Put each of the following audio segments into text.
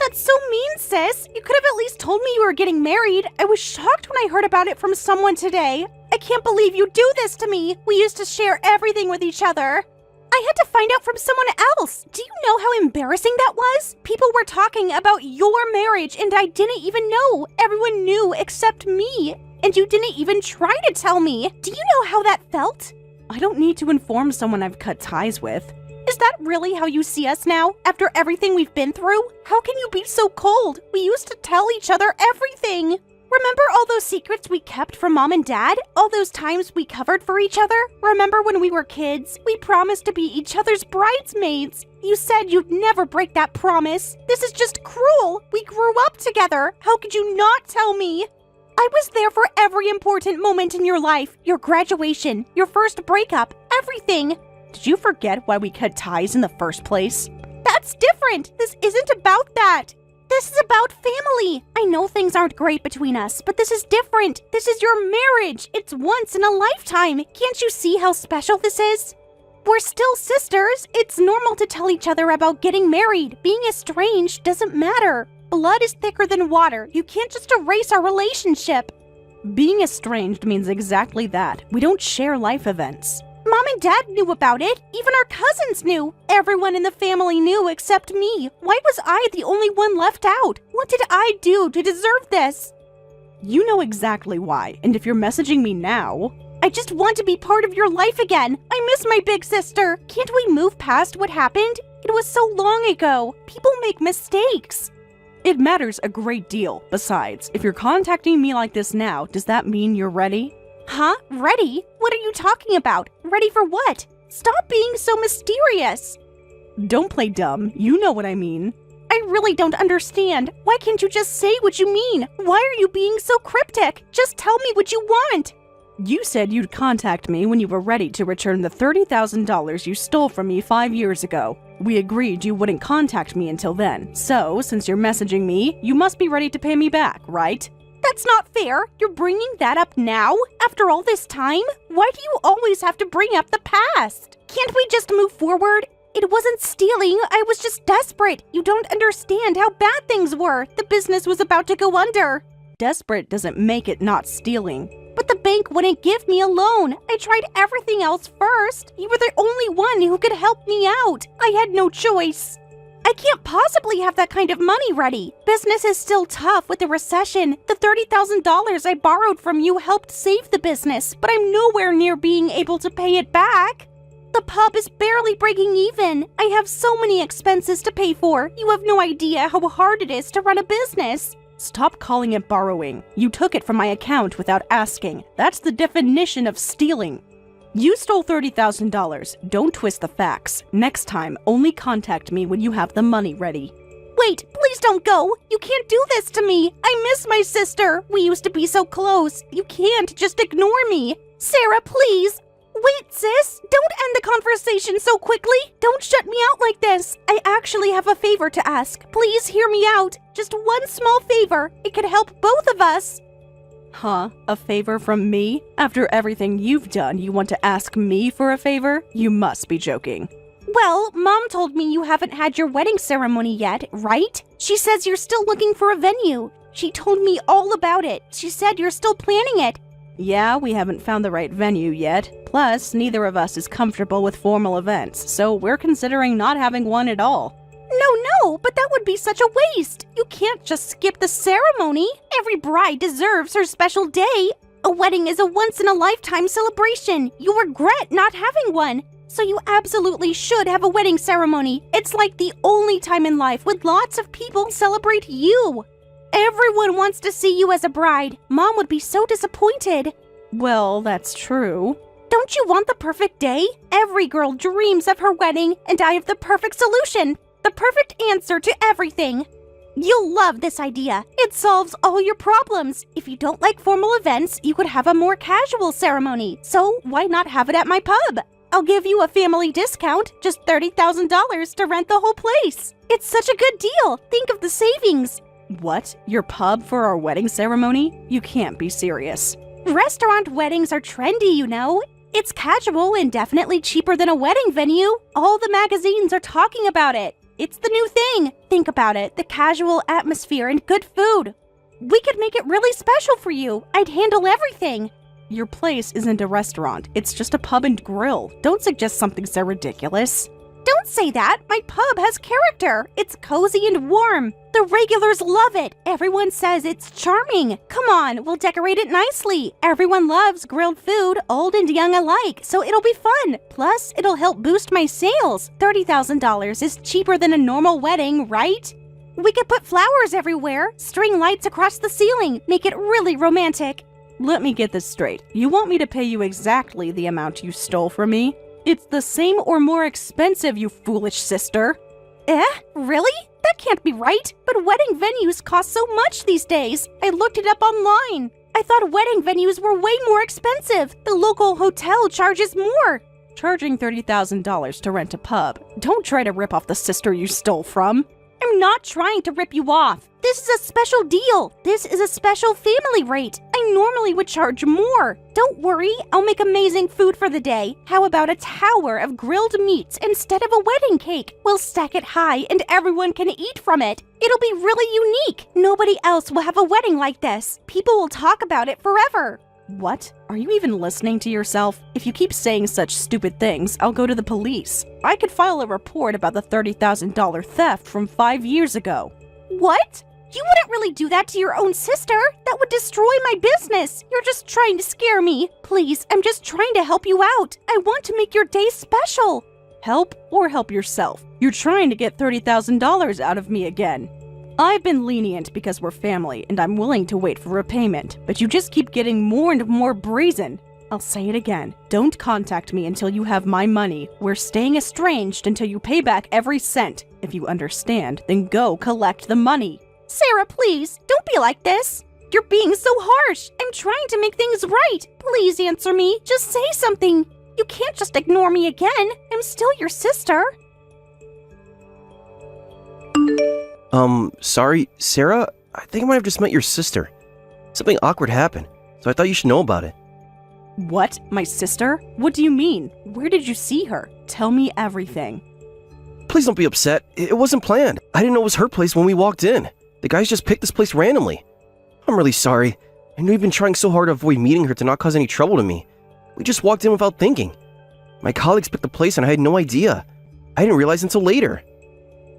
That's so mean, sis. You could have at least told me you were getting married. I was shocked when I heard about it from someone today. I can't believe you do this to me. We used to share everything with each other. I had to find out from someone else. Do you know how embarrassing that was? People were talking about your marriage and I didn't even know. Everyone knew except me. And you didn't even try to tell me. Do you know how that felt? I don't need to inform someone I've cut ties with. Is that really how you see us now, after everything we've been through? How can you be so cold? We used to tell each other everything. Remember all those secrets we kept from Mom and Dad? All those times we covered for each other? Remember when we were kids? We promised to be each other's bridesmaids. You said you'd never break that promise. This is just cruel. We grew up together. How could you not tell me? I was there for every important moment in your life. Your graduation, your first breakup, everything. Did you forget why we cut ties in the first place? That's different. This isn't about that. This is about family. I know things aren't great between us, but this is different. This is your marriage. It's once in a lifetime. Can't you see how special this is? We're still sisters. It's normal to tell each other about getting married. Being estranged doesn't matter. Blood is thicker than water. You can't just erase our relationship. Being estranged means exactly that. We don't share life events. Mom and Dad knew about it. Even our cousins knew. Everyone in the family knew except me. Why was I the only one left out? What did I do to deserve this? You know exactly why, and if you're messaging me now... I just want to be part of your life again. I miss my big sister. Can't we move past what happened? It was so long ago. People make mistakes. It matters a great deal. Besides, if you're contacting me like this now, does that mean you're ready? Huh? Ready? What are you talking about? Ready for what? Stop being so mysterious. Don't play dumb. You know what I mean. I really don't understand. Why can't you just say what you mean? Why are you being so cryptic? Just tell me what you want. You said you'd contact me when you were ready to return the $30,000 you stole from me 5 years ago. We agreed you wouldn't contact me until then. So, since you're messaging me, you must be ready to pay me back, right? That's not fair. You're bringing that up now? After all this time? Why do you always have to bring up the past? Can't we just move forward? It wasn't stealing. I was just desperate. You don't understand how bad things were. The business was about to go under. Desperate doesn't make it not stealing. But the bank wouldn't give me a loan. I tried everything else first. You were the only one who could help me out. I had no choice. I can't possibly have that kind of money ready. Business is still tough with the recession. The $30,000 I borrowed from you helped save the business, but I'm nowhere near being able to pay it back. The pub is barely breaking even. I have so many expenses to pay for. You have no idea how hard it is to run a business. Stop calling it borrowing. You took it from my account without asking. That's the definition of stealing. You stole $30,000. Don't twist the facts. Next time, only contact me when you have the money ready. Wait, please don't go. You can't do this to me. I miss my sister. We used to be so close. You can't just ignore me. Sarah, please. Wait, sis. Don't end the conversation so quickly. Don't shut me out like this. I actually have a favor to ask. Please hear me out. Just one small favor. It could help both of us. Huh? A favor from me? After everything you've done, you want to ask me for a favor? You must be joking. Well, Mom told me you haven't had your wedding ceremony yet, right? She says you're still looking for a venue. She told me all about it. She said you're still planning it. Yeah, we haven't found the right venue yet. Plus, neither of us is comfortable with formal events, so we're considering not having one at all. No, but that would be such a waste. You can't just skip the ceremony. Every bride deserves her special day. A wedding is a once-in-a-lifetime celebration. You regret not having one. So you absolutely should have a wedding ceremony. It's like the only time in life when lots of people celebrate you. Everyone wants to see you as a bride. Mom would be so disappointed. Well, that's true. Don't you want the perfect day? Every girl dreams of her wedding, and I have the perfect solution. The perfect answer to everything. You'll love this idea. It solves all your problems. If you don't like formal events, you could have a more casual ceremony. So why not have it at my pub? I'll give you a family discount, just $30,000 to rent the whole place. It's such a good deal. Think of the savings. What? Your pub for our wedding ceremony? You can't be serious. Restaurant weddings are trendy, you know. It's casual and definitely cheaper than a wedding venue. All the magazines are talking about it. It's the new thing. Think about it, the casual atmosphere and good food. We could make it really special for you. I'd handle everything. Your place isn't a restaurant. It's just a pub and grill. Don't suggest something so ridiculous. Don't say that. My pub has character. It's cozy and warm. The regulars love it. Everyone says it's charming. Come on, we'll decorate it nicely. Everyone loves grilled food, old and young alike, so it'll be fun. Plus, it'll help boost my sales. $30,000 is cheaper than a normal wedding, right? We could put flowers everywhere, string lights across the ceiling, make it really romantic. Let me get this straight. You want me to pay you exactly the amount you stole from me? It's the same or more expensive, you foolish sister. Really? That can't be right. But wedding venues cost so much these days. I looked it up online. I thought wedding venues were way more expensive. The local hotel charges more. Charging $30,000 to rent a pub. Don't try to rip off the sister you stole from. I'm not trying to rip you off. This is a special deal. This is a special family rate. I normally would charge more. Don't worry, I'll make amazing food for the day. How about a tower of grilled meats instead of a wedding cake? We'll stack it high and everyone can eat from it. It'll be really unique. Nobody else will have a wedding like this. People will talk about it forever. What? Are you even listening to yourself? If you keep saying such stupid things, I'll go to the police. I could file a report about the $30,000 theft from 5 years ago. What? You wouldn't really do that to your own sister. That would destroy my business. You're just trying to scare me. Please, I'm just trying to help you out. I want to make your day special. Help or help yourself. You're trying to get $30,000 out of me again. I've been lenient because we're family and I'm willing to wait for repayment, but you just keep getting more and more brazen. I'll say it again. Don't contact me until you have my money. We're staying estranged until you pay back every cent. If you understand, then go collect the money. Sarah, please, don't be like this. You're being so harsh. I'm trying to make things right. Please answer me. Just say something. You can't just ignore me again. I'm still your sister. Sorry, Sarah? I think I might have just met your sister. Something awkward happened, so I thought you should know about it. What? My sister? What do you mean? Where did you see her? Tell me everything. Please don't be upset. It wasn't planned. I didn't know it was her place when we walked in. The guys just picked this place randomly. I'm really sorry. I know you've been trying so hard to avoid meeting her to not cause any trouble to me. We just walked in without thinking. My colleagues picked the place and I had no idea. I didn't realize until later.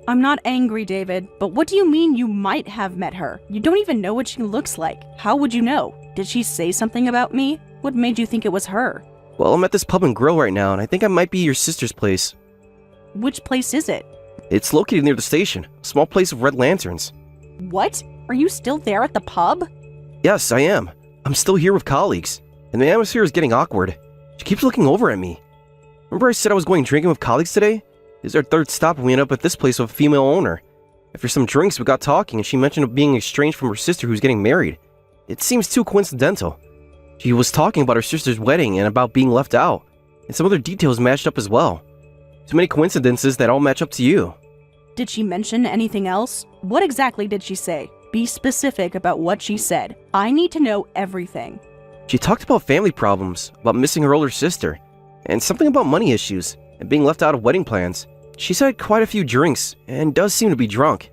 I'm not angry, David, but what do you mean you might have met her? You don't even know what she looks like. How would you know? Did she say something about me? What made you think it was her? Well, I'm at this pub and grill right now, and I think I might be your sister's place. Which place is it? It's located near the station, a small place of red lanterns. What? Are you still there at the pub? Yes, I am. I'm still here with colleagues, and the atmosphere is getting awkward. She keeps looking over at me. Remember I said I was going drinking with colleagues today? This is our third stop and we end up at this place with a female owner. After some drinks, we got talking and she mentioned being estranged from her sister who's getting married. It seems too coincidental. She was talking about her sister's wedding and about being left out, and some other details matched up as well. Too many coincidences that all match up to you. Did she mention anything else? What exactly did she say? Be specific about what she said. I need to know everything. She talked about family problems, about missing her older sister, and something about money issues and being left out of wedding plans. She's had quite a few drinks and does seem to be drunk.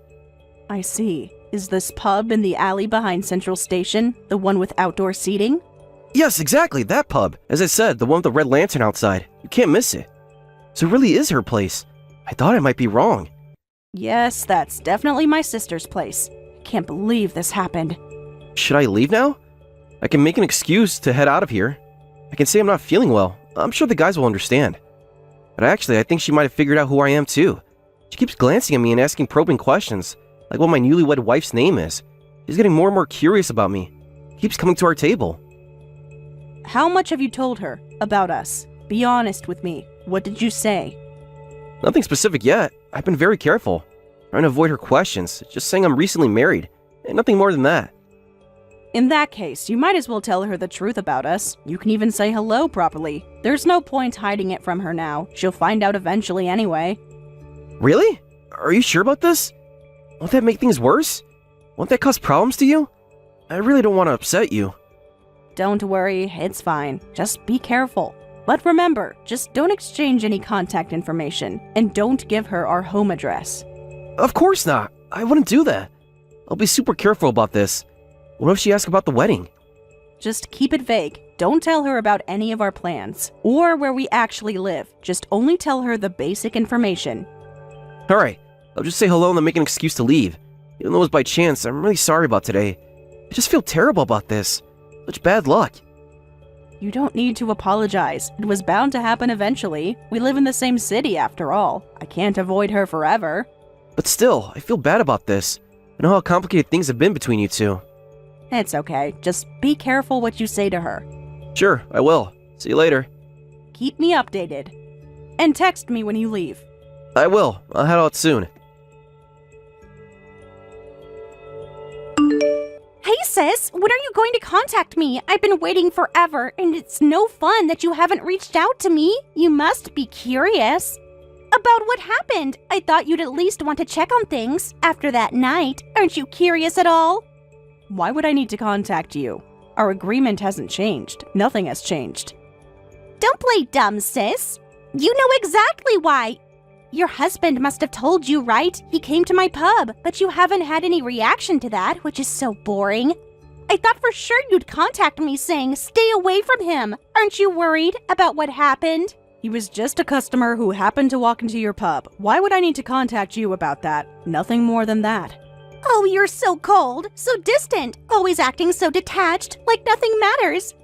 I see. Is this pub in the alley behind Central Station, the one with outdoor seating? Yes, exactly, that pub. As I said, the one with the red lantern outside. You can't miss it. So it really is her place. I thought I might be wrong. Yes, that's definitely my sister's place. Can't believe this happened. Should I leave now? I can make an excuse to head out of here. I can say I'm not feeling well. I'm sure the guys will understand. But actually, I think she might have figured out who I am too. She keeps glancing at me and asking probing questions, like what my newlywed wife's name is. She's getting more and more curious about me. Keeps coming to our table. How much have you told her about us? Be honest with me. What did you say? Nothing specific yet. I've been very careful, trying to avoid her questions, just saying I'm recently married, and nothing more than that. In that case, you might as well tell her the truth about us. You can even say hello properly. There's no point hiding it from her now. She'll find out eventually anyway. Really? Are you sure about this? Won't that make things worse? Won't that cause problems to you? I really don't want to upset you. Don't worry, it's fine. Just be careful. But remember, just don't exchange any contact information, and don't give her our home address. Of course not. I wouldn't do that. I'll be super careful about this. What if she asks about the wedding? Just keep it vague. Don't tell her about any of our plans or where we actually live. Just only tell her the basic information. Alright, I'll just say hello and then make an excuse to leave. Even though it was by chance, I'm really sorry about today. I just feel terrible about this. Such bad luck. You don't need to apologize. It was bound to happen eventually. We live in the same city after all. I can't avoid her forever. But still, I feel bad about this. I know how complicated things have been between you two. It's okay. Just be careful what you say to her. Sure, I will. See you later. Keep me updated. And text me when you leave. I will. I'll head out soon. Hey sis, when are you going to contact me? I've been waiting forever, and it's no fun that you haven't reached out to me. You must be curious. About what happened? I thought you'd at least want to check on things after that night. Aren't you curious at all? Why would I need to contact you? Our agreement hasn't changed. Nothing has changed. Don't play dumb, sis. You know exactly why. Your husband must have told you, right? He came to my pub, but you haven't had any reaction to that, which is so boring. I thought for sure you'd contact me saying, stay away from him. Aren't you worried about what happened? He was just a customer who happened to walk into your pub. Why would I need to contact you about that? Nothing more than that. Oh, you're so cold, so distant, always acting so detached, like nothing matters.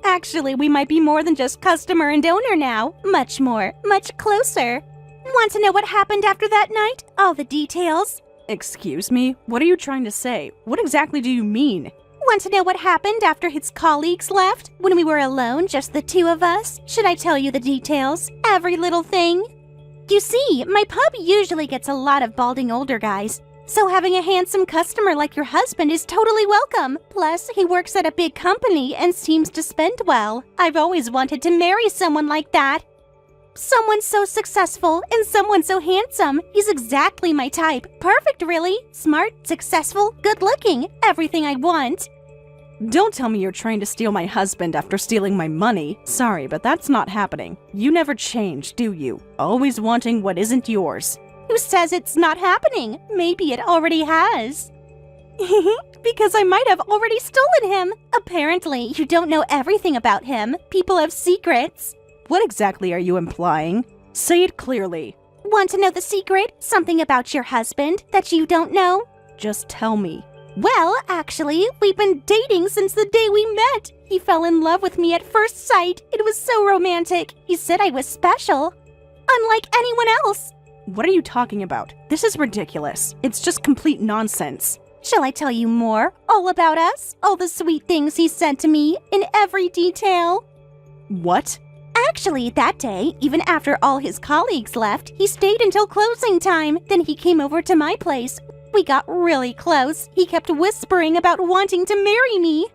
Actually, we might be more than just customer and owner now. Much more, much closer. Want to know what happened after that night? All the details? Excuse me? What are you trying to say? What exactly do you mean? Want to know what happened after his colleagues left? When we were alone, just the two of us? Should I tell you the details? Every little thing? You see, my pub usually gets a lot of balding older guys. So having a handsome customer like your husband is totally welcome. Plus, he works at a big company and seems to spend well. I've always wanted to marry someone like that. Someone so successful and someone so handsome. He's exactly my type. Perfect, really. Smart, successful, good-looking. Everything I want. Don't tell me you're trying to steal my husband after stealing my money. Sorry, but that's not happening. You never change, do you? Always wanting what isn't yours. Who says it's not happening? Maybe it already has. Because I might have already stolen him. Apparently, you don't know everything about him. People have secrets. What exactly are you implying? Say it clearly. Want to know the secret? Something about your husband that you don't know? Just tell me. Well, actually, we've been dating since the day we met. He fell in love with me at first sight. It was so romantic. He said I was special. Unlike anyone else. What are you talking about? This is ridiculous. It's just complete nonsense. Shall I tell you more? All about us? All the sweet things he said to me, in every detail? What? Actually, that day, even after all his colleagues left, he stayed until closing time. Then he came over to my place. We got really close. He kept whispering about wanting to marry me.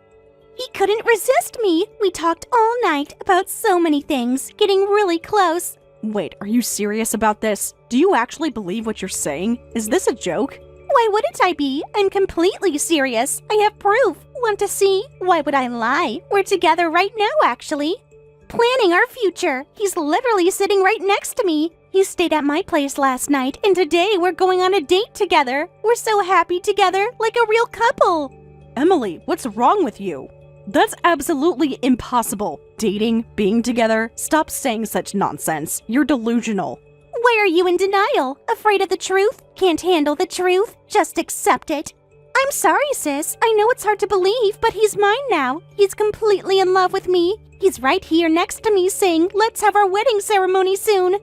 He couldn't resist me. We talked all night about so many things, getting really close. Wait, are you serious about this? Do you actually believe what you're saying? Is this a joke? Why wouldn't I be? I'm completely serious. I have proof. Want to see? Why would I lie? We're together right now, actually. Planning our future. He's literally sitting right next to me. He stayed at my place last night, and today we're going on a date together. We're so happy together, like a real couple. Emily, what's wrong with you? That's absolutely impossible. Dating, being together, stop saying such nonsense. You're delusional. Why are you in denial? Afraid of the truth? Can't handle the truth? Just accept it. I'm sorry, sis. I know it's hard to believe, but he's mine now. He's completely in love with me. He's right here next to me saying, let's have our wedding ceremony soon.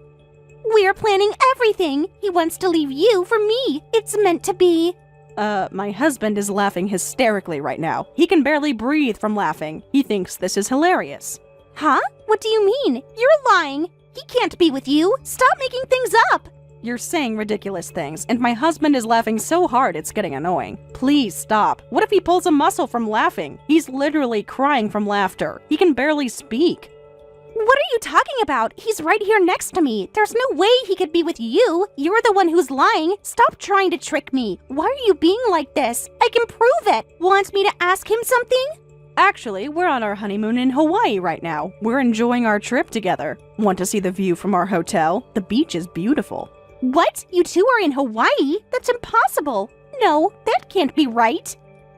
We're planning everything. He wants to leave you for me. It's meant to be. My husband is laughing hysterically right now. He can barely breathe from laughing. He thinks this is hilarious. Huh? What do you mean? You're lying. He can't be with you. Stop making things up. You're saying ridiculous things, and my husband is laughing so hard it's getting annoying. Please stop. What if he pulls a muscle from laughing? He's literally crying from laughter. He can barely speak. What are you talking about? He's right here next to me. There's no way he could be with you. You're the one who's lying. Stop trying to trick me. Why are you being like this? I can prove it. Want me to ask him something? Actually, we're on our honeymoon in Hawaii right now. We're enjoying our trip together. Want to see the view from our hotel? The beach is beautiful. What? You two are in Hawaii? That's impossible. No, that can't be right.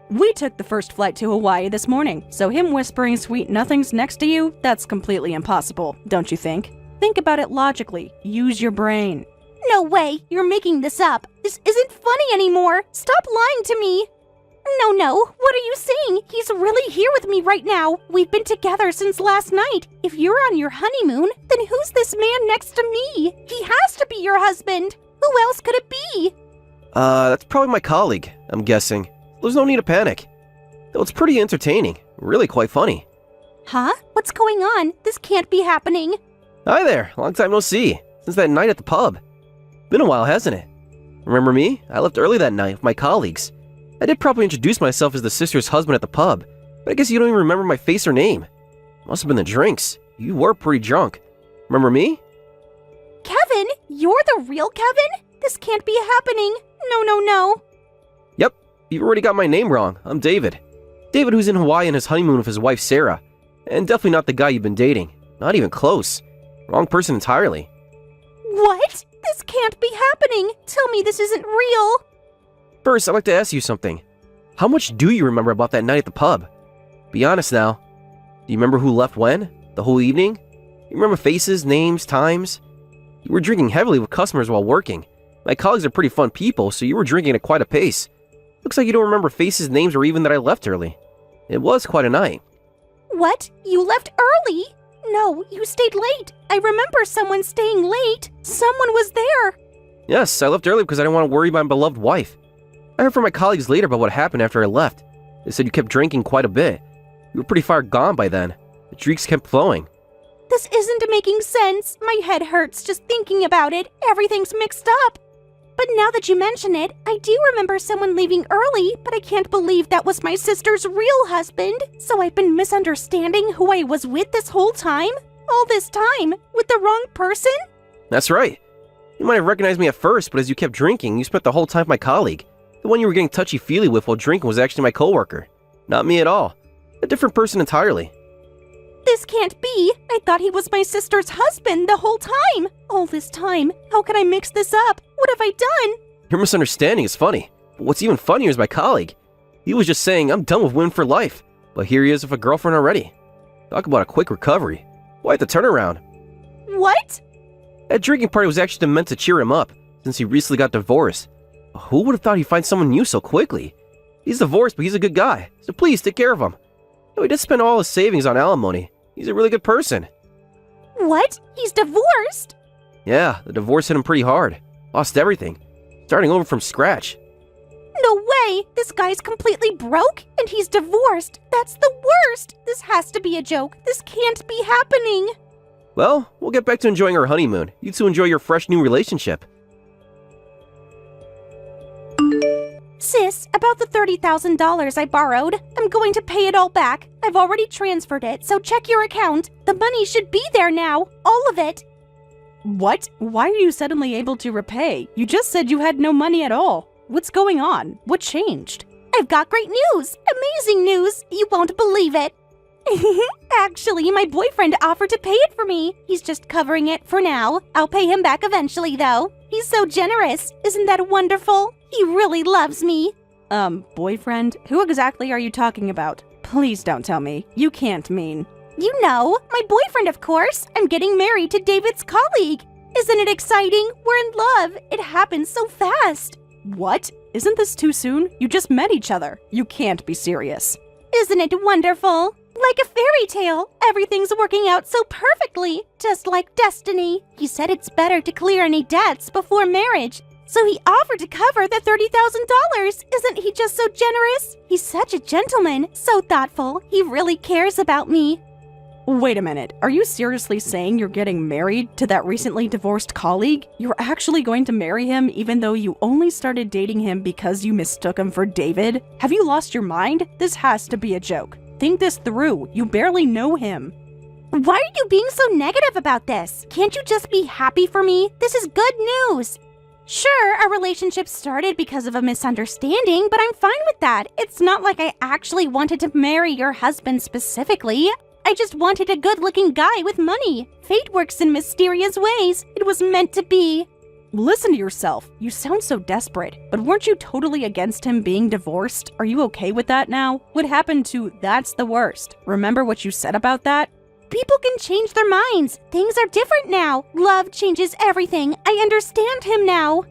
We took the first flight to Hawaii this morning, so him whispering sweet nothings next to you, that's completely impossible, don't you think? Think about it logically. Use your brain. No way, you're making this up. This isn't funny anymore. Stop lying to me. No, what are you saying? He's really here with me right now. We've been together since last night. If you're on your honeymoon, then who's this man next to me? He has to be your husband. Who else could it be? That's probably my colleague, I'm guessing. There's no need to panic. Though it's pretty entertaining. Really quite funny. Huh? What's going on? This can't be happening. Hi there, long time no see. Since that night at the pub. Been a while, hasn't it? Remember me? I left early that night with my colleagues. I did probably introduce myself as the sister's husband at the pub, but I guess you don't even remember my face or name. Must have been the drinks. You were pretty drunk. Remember me? Kevin? You're the real Kevin? This can't be happening. No. Yep, you've already got my name wrong. I'm David. David who's in Hawaii on his honeymoon with his wife Sarah. And definitely not the guy you've been dating. Not even close. Wrong person entirely. What? This can't be happening. Tell me this isn't real. First, I'd like to ask you something. How much do you remember about that night at the pub? Be honest now. Do you remember who left when? The whole evening? You remember faces, names, times? You were drinking heavily with customers while working. My colleagues are pretty fun people, so you were drinking at quite a pace. Looks like you don't remember faces, names, or even that I left early. It was quite a night. What? You left early? No, you stayed late. I remember someone staying late. Someone was there. Yes, I left early because I didn't want to worry my beloved wife. I heard from my colleagues later about what happened after I left. They said you kept drinking quite a bit. You were pretty far gone by then. The drinks kept flowing. This isn't making sense. My head hurts just thinking about it. Everything's mixed up. But now that you mention it, I do remember someone leaving early, but I can't believe that was my sister's real husband. So I've been misunderstanding who I was with this whole time? All this time? With the wrong person? That's right. You might have recognized me at first, but as you kept drinking, you spent the whole time with my colleague. The one you were getting touchy-feely with while drinking was actually my coworker. Not me at all. A different person entirely. This can't be. I thought he was my sister's husband the whole time. All this time. How can I mix this up? What have I done? Your misunderstanding is funny. But what's even funnier is my colleague. He was just saying, I'm done with women for life. But here he is with a girlfriend already. Talk about a quick recovery. Quite the turnaround. What? That drinking party was actually meant to cheer him up, since he recently got divorced. Who would have thought he'd find someone new so quickly? He's divorced, but he's a good guy, so please take care of him. He did spend all his savings on alimony. He's a really good person. What? He's divorced? Yeah, the divorce hit him pretty hard. Lost everything. Starting over from scratch. No way! This guy's completely broke, and he's divorced. That's the worst! This has to be a joke. This can't be happening. Well, we'll get back to enjoying our honeymoon. You two enjoy your fresh new relationship. Sis, about the $30,000 I borrowed, I'm going to pay it all back. I've already transferred it, so check your account. The money should be there now. All of it. What? Why are you suddenly able to repay? You just said you had no money at all. What's going on? What changed? I've got great news! Amazing news! You won't believe it. Actually, my boyfriend offered to pay it for me. He's just covering it for now. I'll pay him back eventually, though. He's so generous. Isn't that wonderful? He really loves me. Boyfriend? Who exactly are you talking about? Please don't tell me. You can't mean... You know, my boyfriend, of course. I'm getting married to David's colleague. Isn't it exciting? We're in love. It happened so fast. What? Isn't this too soon? You just met each other. You can't be serious. Isn't it wonderful? Like a fairy tale. Everything's working out so perfectly. Just like destiny. He said it's better to clear any debts before marriage. So he offered to cover the $30,000. Isn't he just so generous? He's such a gentleman. So thoughtful. He really cares about me. Wait a minute. Are you seriously saying you're getting married to that recently divorced colleague? You're actually going to marry him even though you only started dating him because you mistook him for David? Have you lost your mind? This has to be a joke. Think this through. You barely know him. Why are you being so negative about this? Can't you just be happy for me? This is good news. Sure, our relationship started because of a misunderstanding, but I'm fine with that. It's not like I actually wanted to marry your husband specifically. I just wanted a good-looking guy with money. Fate works in mysterious ways. It was meant to be. Listen to yourself. You sound so desperate. But weren't you totally against him being divorced? Are you okay with that now? What happened to that's the worst? Remember what you said about that? People can change their minds. Things are different now. Love changes everything. I understand him now.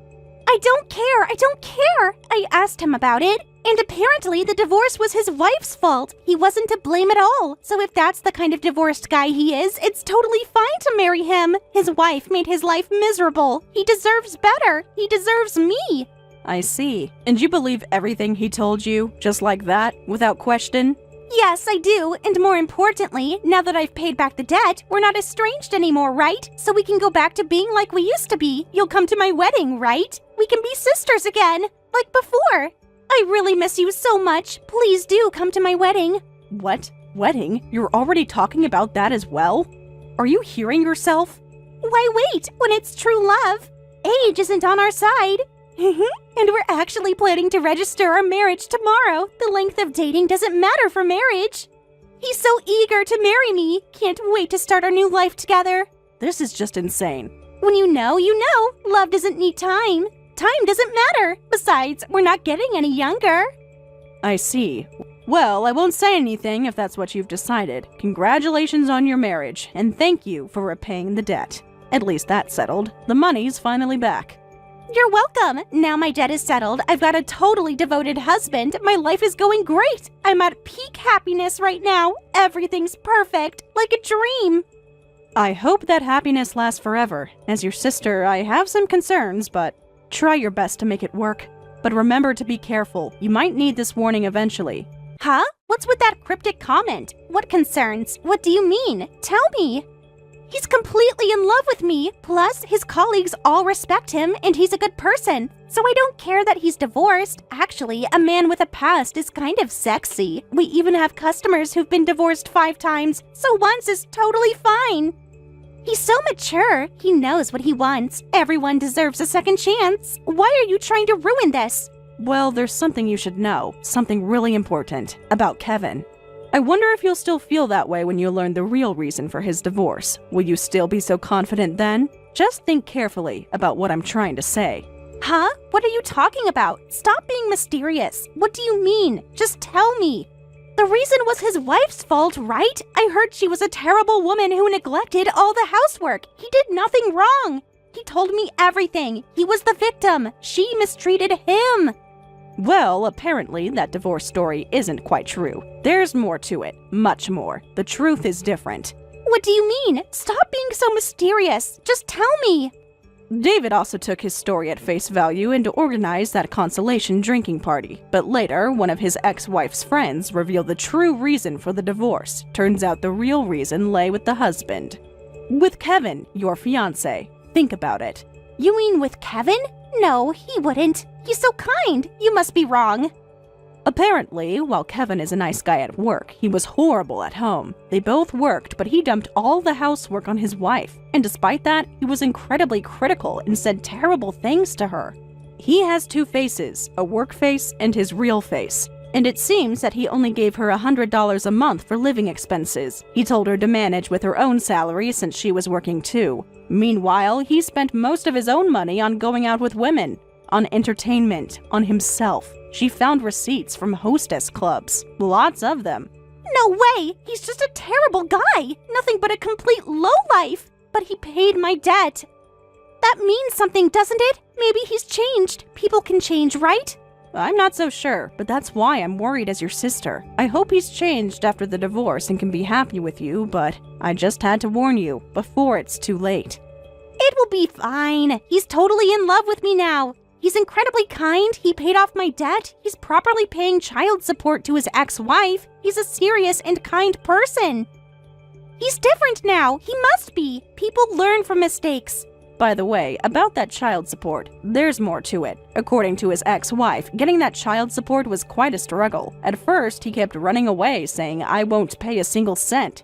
I don't care. I asked him about it. And apparently the divorce was his wife's fault. He wasn't to blame at all. So if that's the kind of divorced guy he is, it's totally fine to marry him. His wife made his life miserable. He deserves better. He deserves me. I see. And you believe everything he told you, just like that, without question? Yes, I do. And more importantly, now that I've paid back the debt, we're not estranged anymore, right? So we can go back to being like we used to be. You'll come to my wedding, right? We can be sisters again, like before. I really miss you so much. Please do come to my wedding. What? Wedding? You're already talking about that as well? Are you hearing yourself? Why wait, when it's true love? Age isn't on our side. And we're actually planning to register our marriage tomorrow. The length of dating doesn't matter for marriage. He's so eager to marry me. Can't wait to start our new life together. This is just insane. When you know, you know. Love doesn't need time. Time doesn't matter. Besides, we're not getting any younger. I see. Well, I won't say anything if that's what you've decided. Congratulations on your marriage, and thank you for repaying the debt. At least that's settled. The money's finally back. You're welcome. Now my debt is settled. I've got a totally devoted husband. My life is going great. I'm at peak happiness right now. Everything's perfect, like a dream. I hope that happiness lasts forever. As your sister, I have some concerns, but try your best to make it work. But remember to be careful. You might need this warning eventually. Huh? What's with that cryptic comment? What concerns? What do you mean? Tell me. He's completely in love with me. Plus, his colleagues all respect him, and he's a good person. So I don't care that he's divorced. Actually, a man with a past is kind of sexy. We even have customers who've been divorced 5 times, so once is totally fine. He's so mature. He knows what he wants. Everyone deserves a second chance. Why are you trying to ruin this? Well, there's something you should know. Something really important about Kevin. I wonder if you'll still feel that way when you learn the real reason for his divorce. Will you still be so confident then? Just think carefully about what I'm trying to say. Huh? What are you talking about? Stop being mysterious. What do you mean? Just tell me. The reason was his wife's fault, right? I heard she was a terrible woman who neglected all the housework. He did nothing wrong. He told me everything. He was the victim. She mistreated him. Well, apparently that divorce story isn't quite true. There's more to it. Much more. The truth is different. What do you mean? Stop being so mysterious. Just tell me. David also took his story at face value and organized that consolation drinking party. But later, one of his ex-wife's friends revealed the true reason for the divorce. Turns out the real reason lay with the husband. With Kevin, your fiancé. Think about it. You mean with Kevin? No, he wouldn't. He's so kind. You must be wrong. Apparently, while Kevin is a nice guy at work, he was horrible at home. They both worked, but he dumped all the housework on his wife. And despite that, he was incredibly critical and said terrible things to her. He has 2 faces, a work face and his real face. And it seems that he only gave her $100 a month for living expenses. He told her to manage with her own salary since she was working too. Meanwhile, he spent most of his own money on going out with women, on entertainment, on himself. She found receipts from hostess clubs. Lots of them. No way! He's just a terrible guy! Nothing but a complete lowlife! But he paid my debt. That means something, doesn't it? Maybe he's changed. People can change, right? I'm not so sure, but that's why I'm worried as your sister. I hope he's changed after the divorce and can be happy with you, but I just had to warn you before it's too late. It will be fine. He's totally in love with me now. He's incredibly kind. He paid off my debt. He's properly paying child support to his ex-wife. He's a serious and kind person. He's different now. He must be. People learn from mistakes. By the way, about that child support, there's more to it. According to his ex-wife, getting that child support was quite a struggle. At first, he kept running away, saying, "I won't pay a single cent."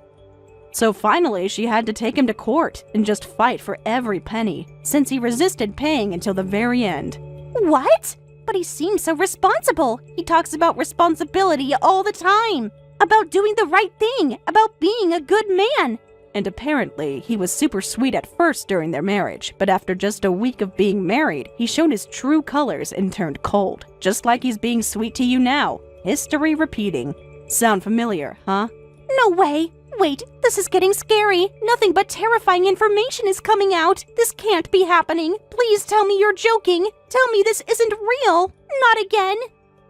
So finally, she had to take him to court and just fight for every penny, since he resisted paying until the very end. What? But he seems so responsible. He talks about responsibility all the time. About doing the right thing. About being a good man. And apparently, he was super sweet at first during their marriage, but after just a week of being married, he showed his true colors and turned cold, just like he's being sweet to you now. History repeating. Sound familiar, huh? No way! Wait, this is getting scary. Nothing but terrifying information is coming out. This can't be happening. Please tell me you're joking. Tell me this isn't real. Not again.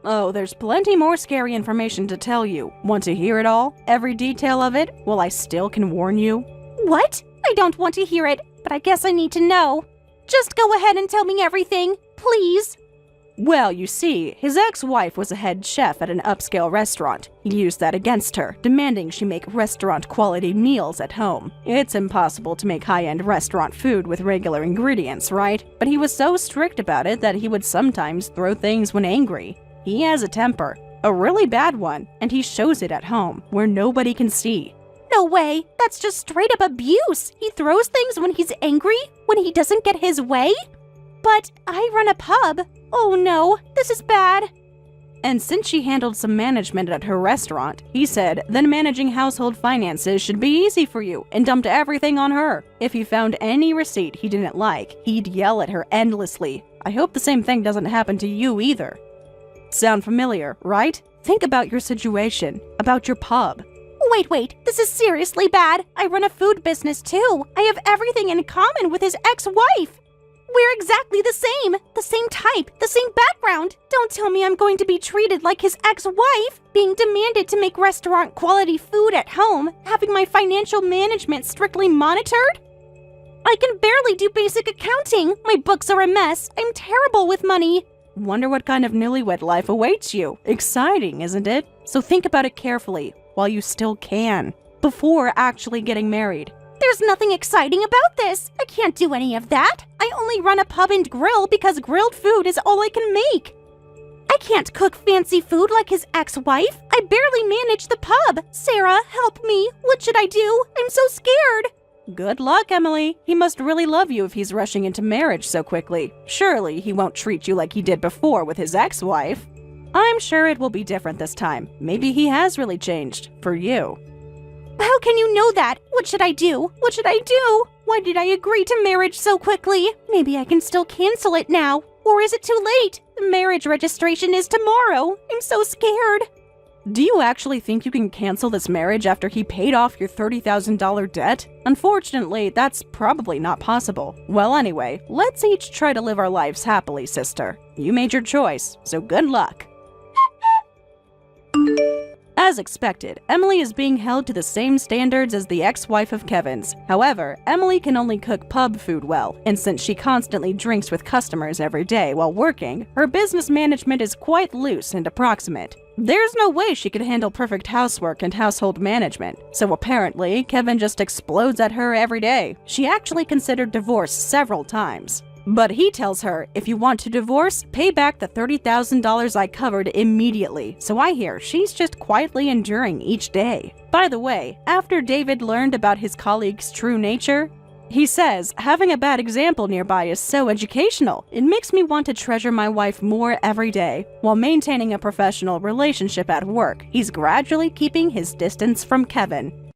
Oh, there's plenty more scary information to tell you. Want to hear it all? Every detail of it? Well, I still can warn you. What? I don't want to hear it, but I guess I need to know. Just go ahead and tell me everything, please. Well, you see, his ex-wife was a head chef at an upscale restaurant. He used that against her, demanding she make restaurant-quality meals at home. It's impossible to make high-end restaurant food with regular ingredients, right? But he was so strict about it that he would sometimes throw things when angry. He has a temper, a really bad one, and he shows it at home, where nobody can see. No way! That's just straight-up abuse! He throws things when he's angry? When he doesn't get his way? But I run a pub. Oh no, this is bad. And since she handled some management at her restaurant, he said, then managing household finances should be easy for you and dumped everything on her. If he found any receipt he didn't like, he'd yell at her endlessly. I hope the same thing doesn't happen to you either. Sound familiar, right? Think about your situation, about your pub. Wait, this is seriously bad. I run a food business too. I have everything in common with his ex-wife. We're exactly the same type, the same background. Don't tell me I'm going to be treated like his ex-wife, being demanded to make restaurant-quality food at home, having my financial management strictly monitored. I can barely do basic accounting. My books are a mess. I'm terrible with money. Wonder what kind of newlywed life awaits you. Exciting, isn't it? So think about it carefully, while you still can, before actually getting married. There's nothing exciting about this. I can't do any of that. I only run a pub and grill because grilled food is all I can make. I can't cook fancy food like his ex-wife. I barely manage the pub. Sarah, help me. What should I do? I'm so scared. Good luck, Emily. He must really love you if he's rushing into marriage so quickly. Surely he won't treat you like he did before with his ex-wife. I'm sure it will be different this time. Maybe he has really changed. For you. How can you know that? What should I do? What should I do? Why did I agree to marriage so quickly? Maybe I can still cancel it now. Or is it too late? The marriage registration is tomorrow. I'm so scared. Do you actually think you can cancel this marriage after he paid off your $30,000 debt? Unfortunately, that's probably not possible. Well, anyway, let's each try to live our lives happily, sister. You made your choice, so good luck. As expected, Emily is being held to the same standards as the ex-wife of Kevin's. However, Emily can only cook pub food well, and since she constantly drinks with customers every day while working, her business management is quite loose and approximate. There's no way she could handle perfect housework and household management, so apparently, Kevin just explodes at her every day. She actually considered divorce several times. But he tells her, if you want to divorce, pay back the $30,000 I covered immediately. So I hear she's just quietly enduring each day. By the way, after David learned about his colleague's true nature, he says, having a bad example nearby is so educational. It makes me want to treasure my wife more every day. While maintaining a professional relationship at work, he's gradually keeping his distance from Kevin.